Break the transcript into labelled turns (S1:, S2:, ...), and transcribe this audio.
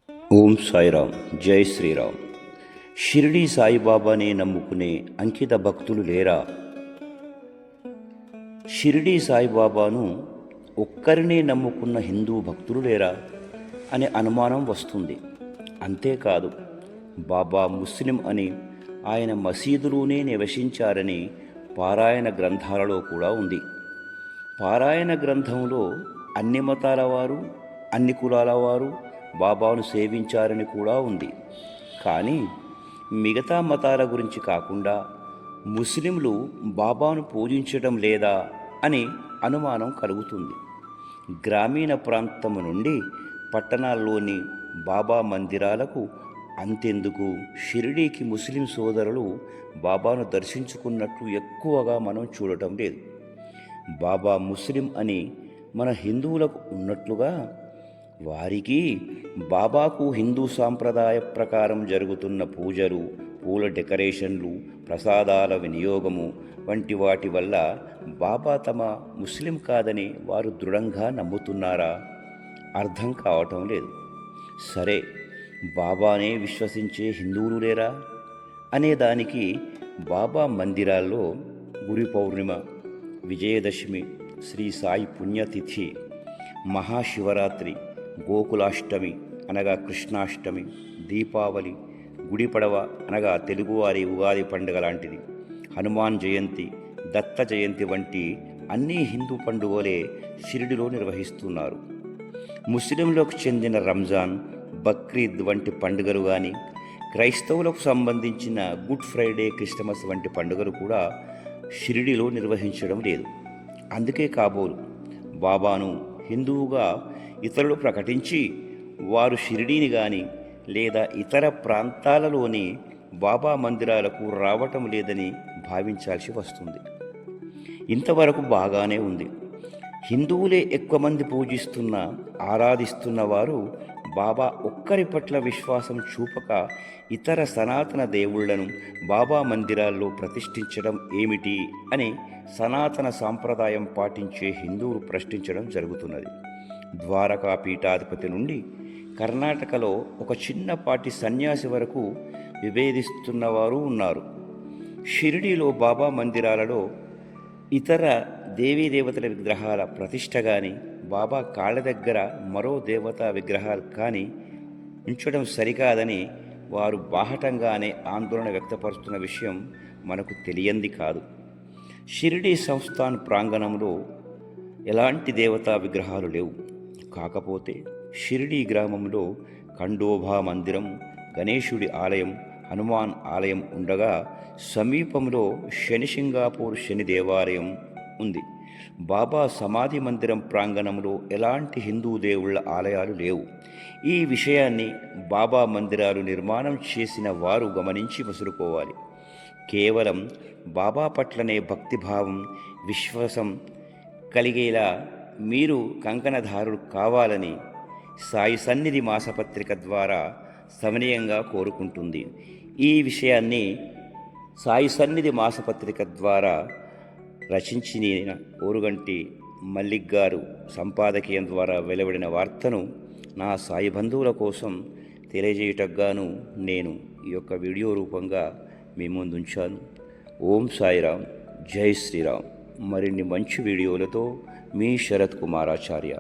S1: ఓం సాయిరామ్, జై శ్రీరామ్. షిరిడీ సాయిబాబానే నమ్ముకునే అంకిత భక్తులు లేరా? షిరిడీ సాయిబాబాను ఒక్కరినే నమ్ముకున్న హిందూ భక్తులు లేరా అనే అనుమానం వస్తుంది. అంతేకాదు, బాబా ముస్లిం అని, ఆయన మసీదులోనే నివసించారని పారాయణ గ్రంథాలలో కూడా ఉంది. పారాయణ గ్రంథంలో అన్ని మతాల వారు, అన్ని కులాల వారు బాబాను సేవించారని కూడా ఉంది. కానీ మిగతా మతాల గురించి కాకుండా ముస్లింలు బాబాను పూజించడం లేదా అని అనుమానం కలుగుతుంది. గ్రామీణ ప్రాంతం నుండి పట్టణాల్లోని బాబా మందిరాలకు అంతెందుకు షిరిడీకి ముస్లిం సోదరులు బాబాను దర్శించుకున్నట్లు ఎక్కువగా మనం చూడటం లేదు. బాబా ముస్లిం అని మన హిందువులకు ఉన్నట్లుగా వారికి బాబాకు హిందూ సాంప్రదాయ ప్రకారం జరుగుతున్న పూజలు, పూల డెకరేషన్లు, ప్రసాదాల వినియోగము వంటి వాటి వల్ల బాబా తమ ముస్లిం కాదని వారు దృఢంగా నమ్ముతున్నారా? అర్థం కావటం లేదు. సరే, బాబానే విశ్వసించే హిందువులు లేరా అనేదానికి బాబా మందిరాల్లో గురి పౌర్ణిమ, విజయదశమి, శ్రీ సాయి పుణ్యతిథి, మహాశివరాత్రి, గోకులాష్టమి అనగా కృష్ణాష్టమి, దీపావళి, గుడిపడవ అనగా తెలుగువారి ఉగాది పండుగ లాంటిది, హనుమాన్ జయంతి, దత్త జయంతి వంటి అన్ని హిందూ పండుగలే షిరిడిలో నిర్వహిస్తున్నారు. ముస్లింలకు చెందిన రంజాన్, బక్రీద్ వంటి పండుగలు కానీ, క్రైస్తవులకు సంబంధించిన గుడ్ ఫ్రైడే, క్రిస్టమస్ వంటి పండుగలు కూడా షిరిడిలో నిర్వహించడం లేదు. అందుకే కాబోలు బాబాను హిందువుగా ఇతరులు ప్రకటించి వారు షిరిడీని కానీ లేదా ఇతర ప్రాంతాలలోని బాబా మందిరాలకు రావటం లేదని భావించాల్సి వస్తుంది. ఇంతవరకు బాగానే ఉంది. హిందువులే ఎక్కువ మంది పూజిస్తున్న, ఆరాధిస్తున్న వారు బాబా ఒక్కరి పట్ల విశ్వాసం చూపక ఇతర సనాతన దేవుళ్లను బాబా మందిరాల్లో ప్రతిష్ఠించడం ఏమిటి అని సనాతన సాంప్రదాయం పాటించే హిందువులు ప్రశ్నించడం జరుగుతున్నది. ద్వారకా పీఠాధిపతి నుండి కర్ణాటకలో ఒక చిన్నపాటి సన్యాసి వరకు విభేదిస్తున్నవారు ఉన్నారు. షిరిడీలో బాబా మందిరాలలో ఇతర దేవతల విగ్రహాల ప్రతిష్ఠ కానీ, బాబా కాళ్ళ దగ్గర మరో దేవతా విగ్రహాలు కానీ ఉంచడం సరికాదని వారు బాహటంగానే ఆందోళన వ్యక్తపరుస్తున్న విషయం మనకు తెలియంది కాదు. షిరిడీ సంస్థాన్ ప్రాంగణంలో ఎలాంటి దేవతా విగ్రహాలు లేవు. కాకపోతే షిరిడీ గ్రామంలో ఖండోబా మందిరం, గణేశుడి ఆలయం, హనుమాన్ ఆలయం ఉండగా సమీపంలో శనిసింగాపూర్ శని దేవాలయం ఉంది. బాబా సమాధి మందిరం ప్రాంగణంలో ఎలాంటి హిందూ దేవుళ్ళ ఆలయాలు లేవు. ఈ విషయాన్ని బాబా మందిరాలు నిర్మాణం చేసిన వారు గమనించి మసులుకోవాలి. కేవలం బాబా పట్లనే భక్తిభావం, విశ్వాసం కలిగేలా మీరు కంకణధారులు కావాలని సాయి సన్నిధి మాసపత్రిక ద్వారా సమనీయంగా కోరుకుంటుంది. ఈ విషయాన్ని సాయి సన్నిధి మాసపత్రిక ద్వారా రచించిన ఓరుగంటి మల్లిక్ గారు సంపాదకీయం ద్వారా వెలువడిన వార్తను నా సాయి బంధువుల కోసం తెలియజేయటగాను నేను ఈ యొక్క వీడియో రూపంగా మీ ముందుంచాను. ఓం సాయిరామ్, జై శ్రీరామ్. మరిన్ని మంచి వీడియోలతో మీ శరత్ కుమారాచార్య.